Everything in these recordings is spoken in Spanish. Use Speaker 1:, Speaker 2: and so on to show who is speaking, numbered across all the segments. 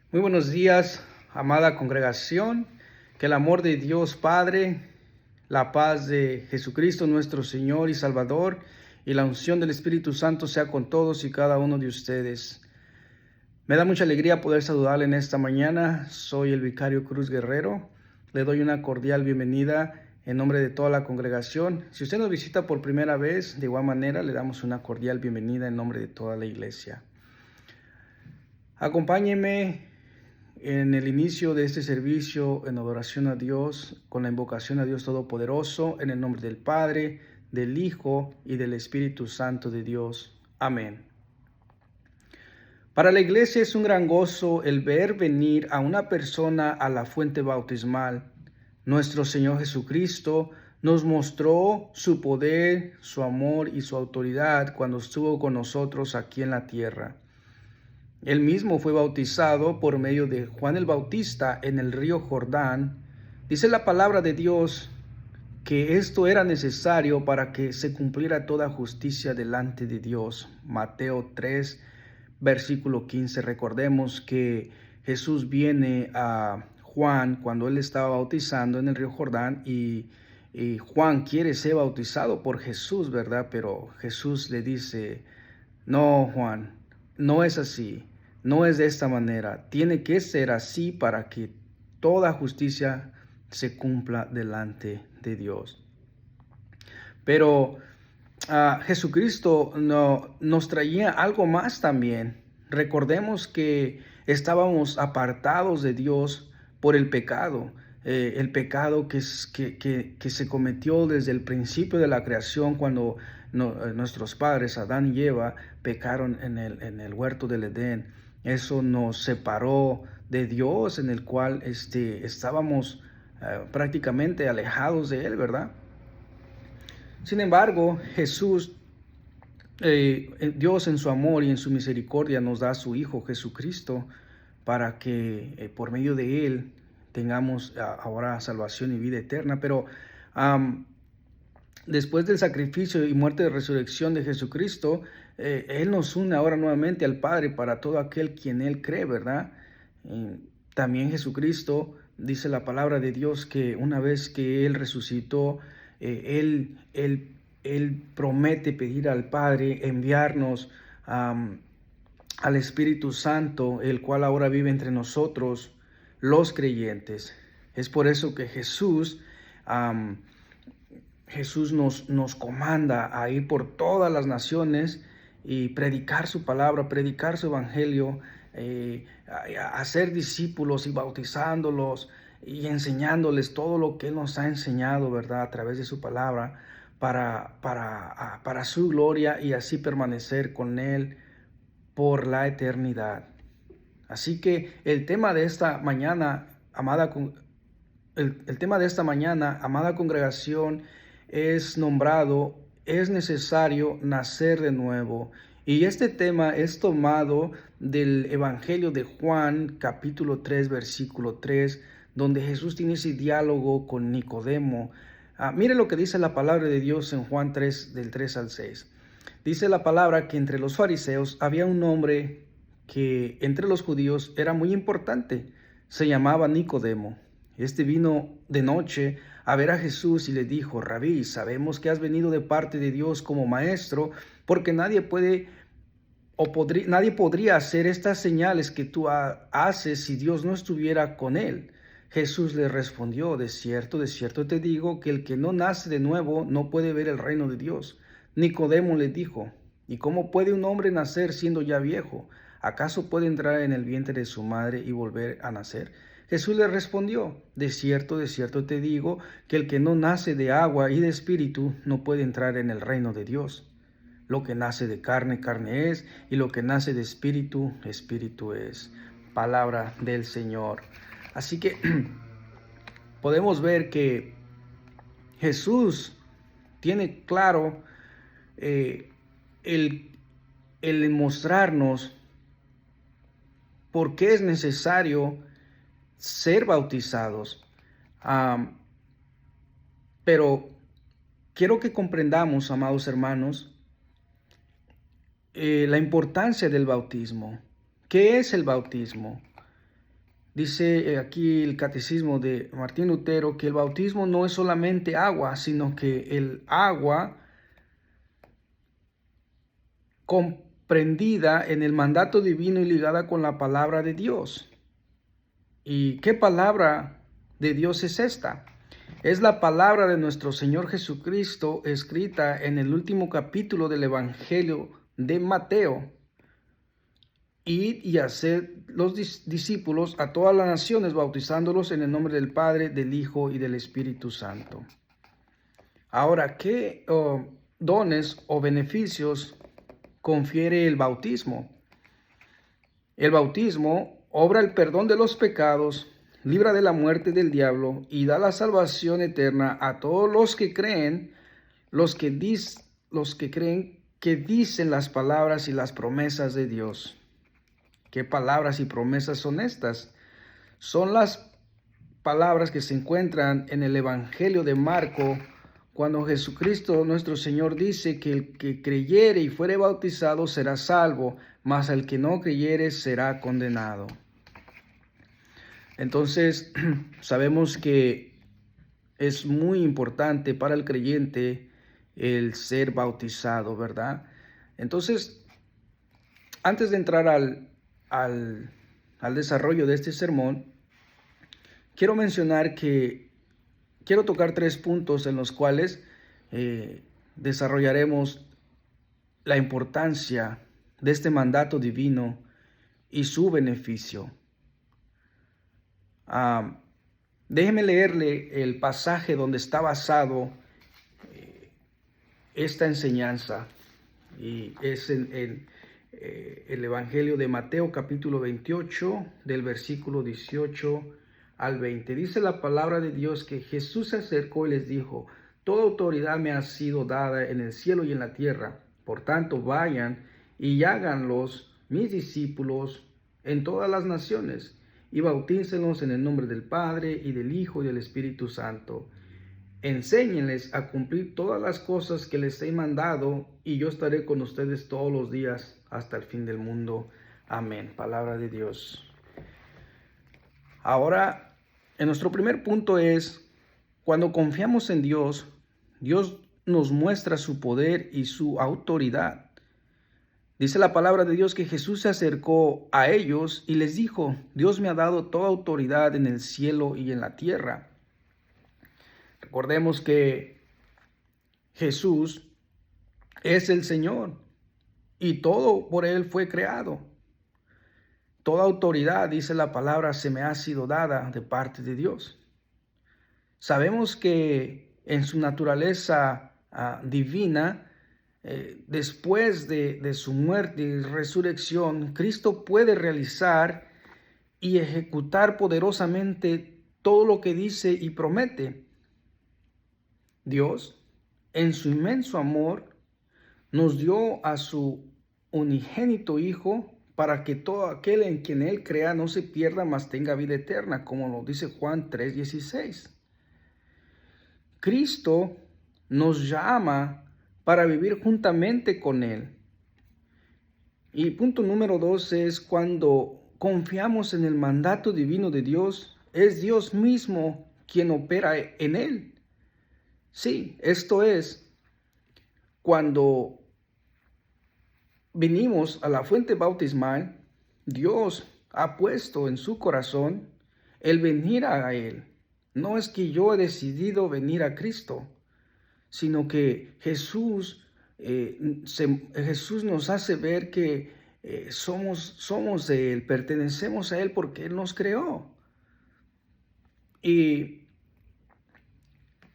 Speaker 1: Muy buenos días, amada congregación. Que el amor de Dios Padre, la paz de Jesucristo nuestro Señor y Salvador y la unción del Espíritu Santo sea con todos y cada uno de ustedes. Me da mucha alegría poder saludarle en esta mañana. Soy el vicario Cruz Guerrero. Le doy una cordial bienvenida en nombre de toda la congregación. Si usted nos visita por primera vez, de igual manera le damos una cordial bienvenida en nombre de toda la iglesia. Acompáñeme en el inicio de este servicio en adoración a Dios, con la invocación a Dios Todopoderoso, en el nombre del Padre, del Hijo y del Espíritu Santo de Dios. Amén. Para la iglesia es un gran gozo el ver venir a una persona a la fuente bautismal. Nuestro Señor Jesucristo nos mostró su poder, su amor y su autoridad cuando estuvo con nosotros aquí en la tierra. Él mismo fue bautizado por medio de Juan el Bautista en el río Jordán. Dice la palabra de Dios que esto era necesario para que se cumpliera toda justicia delante de Dios. Mateo 3, versículo 15. Recordemos que Jesús viene a Juan cuando él estaba bautizando en el río Jordán y Juan quiere ser bautizado por Jesús, ¿verdad? Pero Jesús le dice: no, Juan, no es así, no es de esta manera. Tiene que ser así para que toda justicia se cumpla delante de Dios. Pero Jesucristo nos traía algo más también. Recordemos que estábamos apartados de Dios por el pecado que se cometió desde el principio de la creación cuando nuestros padres, Adán y Eva, pecaron en el huerto del Edén. Eso nos separó de Dios, en el cual estábamos prácticamente alejados de Él, ¿verdad? Sin embargo, Dios en su amor y en su misericordia nos da a su Hijo Jesucristo para que por medio de Él tengamos ahora salvación y vida eterna. Pero después del sacrificio y muerte y resurrección de Jesucristo, Él nos une ahora nuevamente al Padre para todo aquel quien Él cree, ¿verdad? También Jesucristo, dice la palabra de Dios, que una vez que Él resucitó, Él promete pedir al Padre enviarnos al Espíritu Santo, el cual ahora vive entre nosotros, los creyentes. Es por eso que Jesús nos comanda a ir por todas las naciones y predicar su palabra, predicar su evangelio, a hacer discípulos y bautizándolos y enseñándoles todo lo que Él nos ha enseñado, ¿verdad? A través de su palabra, para su gloria y así permanecer con Él por la eternidad. Así que el tema de esta mañana, amada congregación, es nombrado: es necesario nacer de nuevo. Y este tema es tomado del Evangelio de Juan, capítulo 3, versículo 3, donde Jesús tiene ese diálogo con Nicodemo. Mire lo que dice la palabra de Dios en Juan 3, del 3 al 6. Dice la palabra que entre los fariseos había un hombre que entre los judíos era muy importante. Se llamaba Nicodemo. Este vino de noche a ver a Jesús y le dijo: Rabí, sabemos que has venido de parte de Dios como maestro, porque nadie podría hacer estas señales que tú haces si Dios no estuviera con él. Jesús le respondió: de cierto te digo que el que no nace de nuevo no puede ver el reino de Dios. Nicodemo le dijo: ¿y cómo puede un hombre nacer siendo ya viejo? ¿Acaso puede entrar en el vientre de su madre y volver a nacer? Jesús le respondió: de cierto te digo que el que no nace de agua y de espíritu no puede entrar en el reino de Dios. Lo que nace de carne, carne es, y lo que nace de espíritu, espíritu es. Palabra del Señor. Así que podemos ver que Jesús tiene claro el mostrarnos por qué es necesario ser bautizados. Pero quiero que comprendamos, amados hermanos, la importancia del bautismo. ¿Qué es el bautismo? Dice aquí el catecismo de Martín Lutero que el bautismo no es solamente agua, sino que el agua comprendida en el mandato divino y ligada con la palabra de Dios. ¿Y qué palabra de Dios es esta? Es la palabra de nuestro Señor Jesucristo escrita en el último capítulo del Evangelio de Mateo. Id y hacer los discípulos a todas las naciones, bautizándolos en el nombre del Padre, del Hijo y del Espíritu Santo. Ahora, ¿qué dones o beneficios confiere el bautismo? El bautismo obra el perdón de los pecados, libra de la muerte del diablo y da la salvación eterna a todos los que creen, los que creen que dicen las palabras y las promesas de Dios. ¿Qué palabras y promesas son estas? Son las palabras que se encuentran en el Evangelio de Marco, cuando Jesucristo nuestro Señor dice que el que creyere y fuere bautizado será salvo, mas el que no creyere será condenado. Entonces, sabemos que es muy importante para el creyente el ser bautizado, ¿verdad? Entonces, antes de entrar al desarrollo de este sermón, quiero mencionar que quiero tocar 3 puntos en los cuales desarrollaremos la importancia de este mandato divino y su beneficio. Déjeme leerle el pasaje donde está basado esta enseñanza, y es en el Evangelio de Mateo capítulo 28 del versículo 18 al 20. Dice la palabra de Dios que Jesús se acercó y les dijo: toda autoridad me ha sido dada en el cielo y en la tierra. Por tanto, vayan y háganlos mis discípulos en todas las naciones, y bautícenlos en el nombre del Padre, y del Hijo, y del Espíritu Santo. Enséñenles a cumplir todas las cosas que les he mandado, y yo estaré con ustedes todos los días hasta el fin del mundo. Amén. Palabra de Dios. Ahora, en nuestro primer punto es, cuando confiamos en Dios, Dios nos muestra su poder y su autoridad. Dice la palabra de Dios que Jesús se acercó a ellos y les dijo: Dios me ha dado toda autoridad en el cielo y en la tierra. Recordemos que Jesús es el Señor y todo por Él fue creado. Toda autoridad, dice la palabra, se me ha sido dada de parte de Dios. Sabemos que en su naturaleza divina, después de su muerte y resurrección, Cristo puede realizar y ejecutar poderosamente todo lo que dice y promete. Dios, en su inmenso amor, nos dio a su unigénito Hijo para que todo aquel en quien Él crea no se pierda, mas tenga vida eterna, como lo dice Juan 3:16. Cristo nos llama para vivir juntamente con Él. Y punto número 2 es cuando confiamos en el mandato divino de Dios, es Dios mismo quien opera en Él. Sí, esto es, cuando vinimos a la fuente bautismal, Dios ha puesto en su corazón el venir a Él. No es que yo he decidido venir a Cristo, sino que Jesús nos hace ver que somos de Él, pertenecemos a Él porque Él nos creó. Y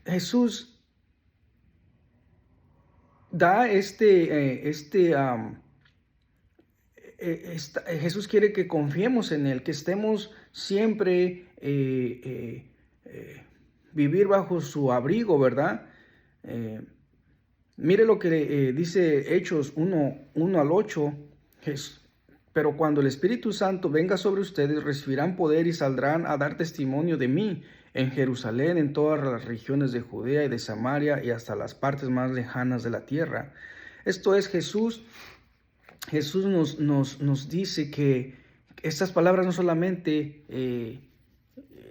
Speaker 1: Jesús da Jesús quiere que confiemos en Él, que estemos siempre vivir bajo su abrigo, ¿verdad? Mire lo que dice Hechos 1 al 8. Pero cuando el Espíritu Santo venga sobre ustedes, recibirán poder y saldrán a dar testimonio de mí en Jerusalén, en todas las regiones de Judea y de Samaria y hasta las partes más lejanas de la tierra. Esto es, Jesús nos dice que estas palabras no solamente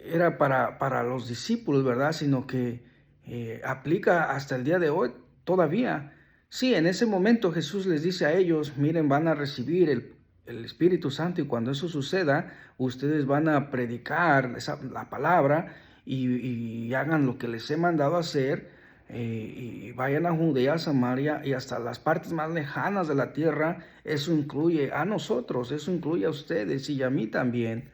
Speaker 1: era para los discípulos, ¿verdad? Sino que aplica hasta el día de hoy todavía. Sí, en ese momento Jesús les dice a ellos, miren, van a recibir el Espíritu Santo y cuando eso suceda, ustedes van a predicar la palabra y hagan lo que les he mandado hacer y vayan a Judea, Samaria y hasta las partes más lejanas de la tierra. Eso incluye a nosotros, eso incluye a ustedes y a mí también.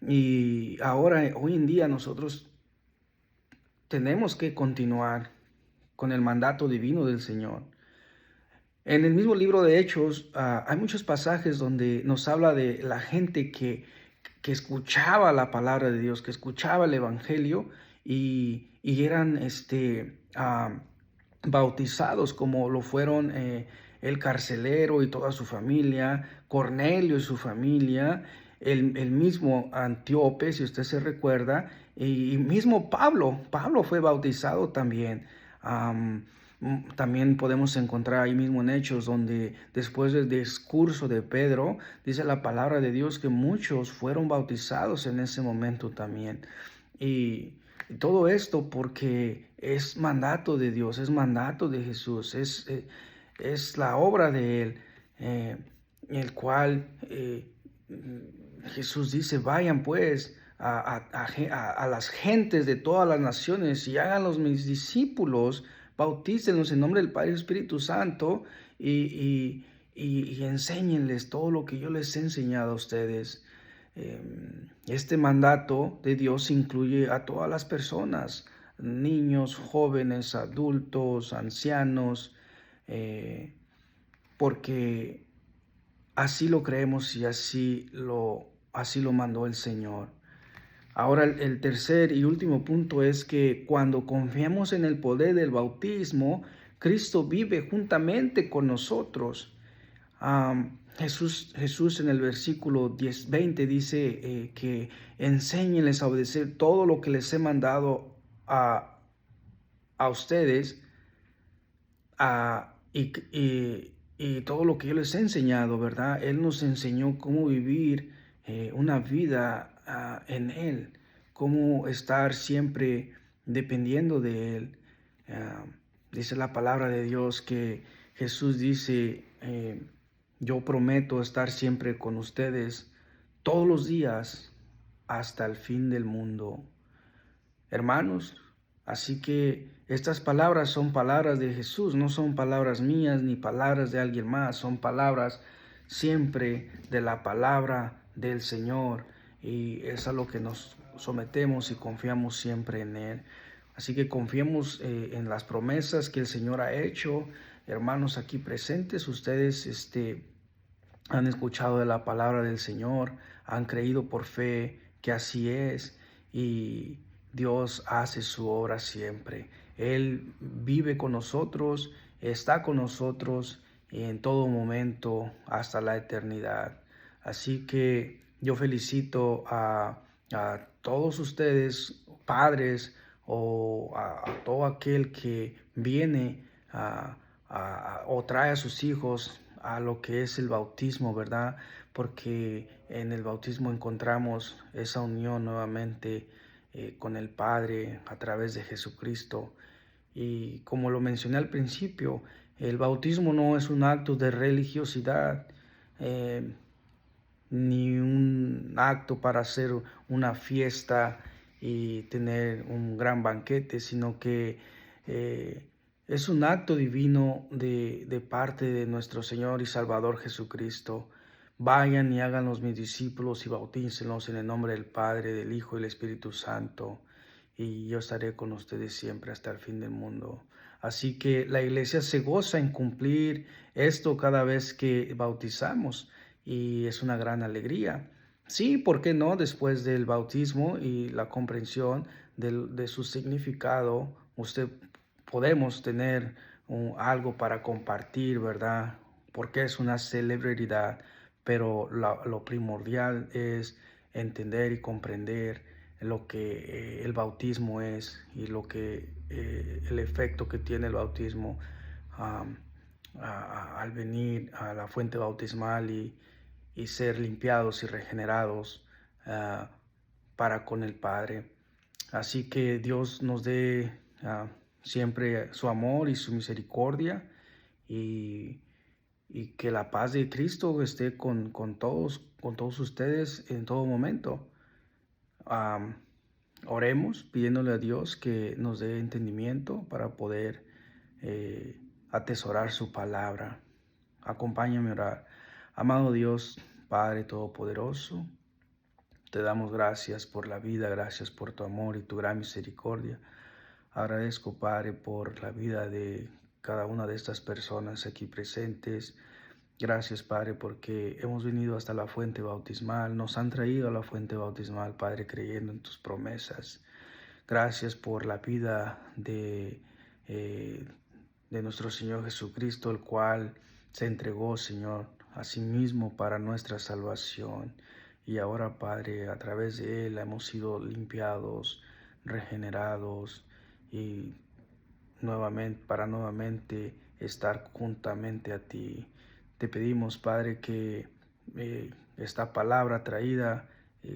Speaker 1: Y ahora, hoy en día, nosotros tenemos que continuar con el mandato divino del Señor. En el mismo libro de Hechos, hay muchos pasajes donde nos habla de la gente que escuchaba la palabra de Dios, que escuchaba el Evangelio y eran bautizados, como lo fueron el carcelero y toda su familia, Cornelio y su familia, el mismo Antíope, si usted se recuerda, y mismo Pablo fue bautizado también. También podemos encontrar ahí mismo en Hechos, donde después del discurso de Pedro, dice la palabra de Dios que muchos fueron bautizados en ese momento también. Y todo esto porque es mandato de Dios, es mandato de Jesús, es la obra de Él, el cual Jesús dice, vayan pues a las gentes de todas las naciones y háganlos mis discípulos, bautícenlos en nombre del Padre y Espíritu Santo y enséñenles todo lo que yo les he enseñado a ustedes. Este mandato de Dios incluye a todas las personas, niños, jóvenes, adultos, ancianos, porque así lo creemos y así lo mandó el Señor. Ahora el tercer y último punto es que cuando confiamos en el poder del bautismo, Cristo vive juntamente con nosotros. Jesús en el versículo 20 dice que enséñenles a obedecer todo lo que les he mandado a ustedes y todo lo que yo les he enseñado, ¿verdad? Él nos enseñó cómo vivir una vida en Él, cómo estar siempre dependiendo de Él. Dice la palabra de Dios que Jesús dice, yo prometo estar siempre con ustedes todos los días hasta el fin del mundo. Hermanos, así que estas palabras son palabras de Jesús, no son palabras mías ni palabras de alguien más, son palabras siempre de la palabra del Señor y es a lo que nos sometemos y confiamos siempre en Él. Así que confiemos en las promesas que el Señor ha hecho. Hermanos aquí presentes, ustedes han escuchado de la palabra del Señor, han creído por fe que así es y Dios hace su obra siempre. Él vive con nosotros, está con nosotros en todo momento hasta la eternidad. Así que yo felicito a todos ustedes, padres, o a todo aquel que viene o trae a sus hijos a lo que es el bautismo, ¿verdad? Porque en el bautismo encontramos esa unión nuevamente con el Padre a través de Jesucristo. Y como lo mencioné al principio, el bautismo no es un acto de religiosidad, ni un acto para hacer una fiesta y tener un gran banquete, sino que es un acto divino de parte de nuestro Señor y Salvador Jesucristo. Vayan y háganlos mis discípulos y bautícenlos en el nombre del Padre, del Hijo y del Espíritu Santo. Y yo estaré con ustedes siempre hasta el fin del mundo. Así que la iglesia se goza en cumplir esto cada vez que bautizamos y es una gran alegría. Sí, ¿por qué no? Después del bautismo y la comprensión de su significado, podemos tener algo para compartir, ¿verdad? Porque es una celebridad, pero lo primordial es entender y comprender lo que el bautismo es y lo que el efecto que tiene el bautismo al venir a la fuente bautismal y ser limpiados y regenerados para con el Padre. Así que Dios nos dé siempre su amor y su misericordia, y, y que la paz de Cristo esté con todos ustedes en todo momento. Oremos pidiéndole a Dios que nos dé entendimiento para poder atesorar su palabra. Acompáñame a orar. Amado Dios, Padre Todopoderoso, te damos gracias por la vida, gracias por tu amor y tu gran misericordia. Agradezco, Padre, por la vida de cada una de estas personas aquí presentes. Gracias, Padre, porque hemos venido hasta la fuente bautismal, nos han traído a la fuente bautismal, Padre, creyendo en tus promesas. Gracias por la vida de nuestro Señor Jesucristo, el cual se entregó, Señor, a sí mismo para nuestra salvación. Y ahora, Padre, a través de Él hemos sido limpiados, regenerados y nuevamente estar juntamente a ti. Te pedimos, Padre, que esta palabra traída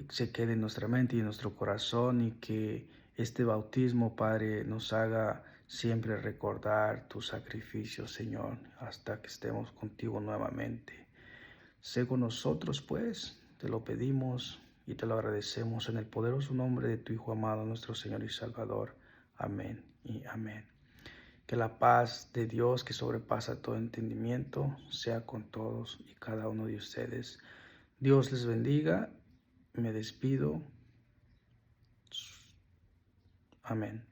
Speaker 1: se quede en nuestra mente y en nuestro corazón, y que este bautismo, Padre, nos haga siempre recordar tu sacrificio, Señor, hasta que estemos contigo nuevamente. Sé con nosotros, pues, te lo pedimos y te lo agradecemos en el poderoso nombre de tu Hijo amado, nuestro Señor y Salvador. Amén y amén. Que la paz de Dios, que sobrepasa todo entendimiento, sea con todos y cada uno de ustedes. Dios les bendiga. Me despido. Amén.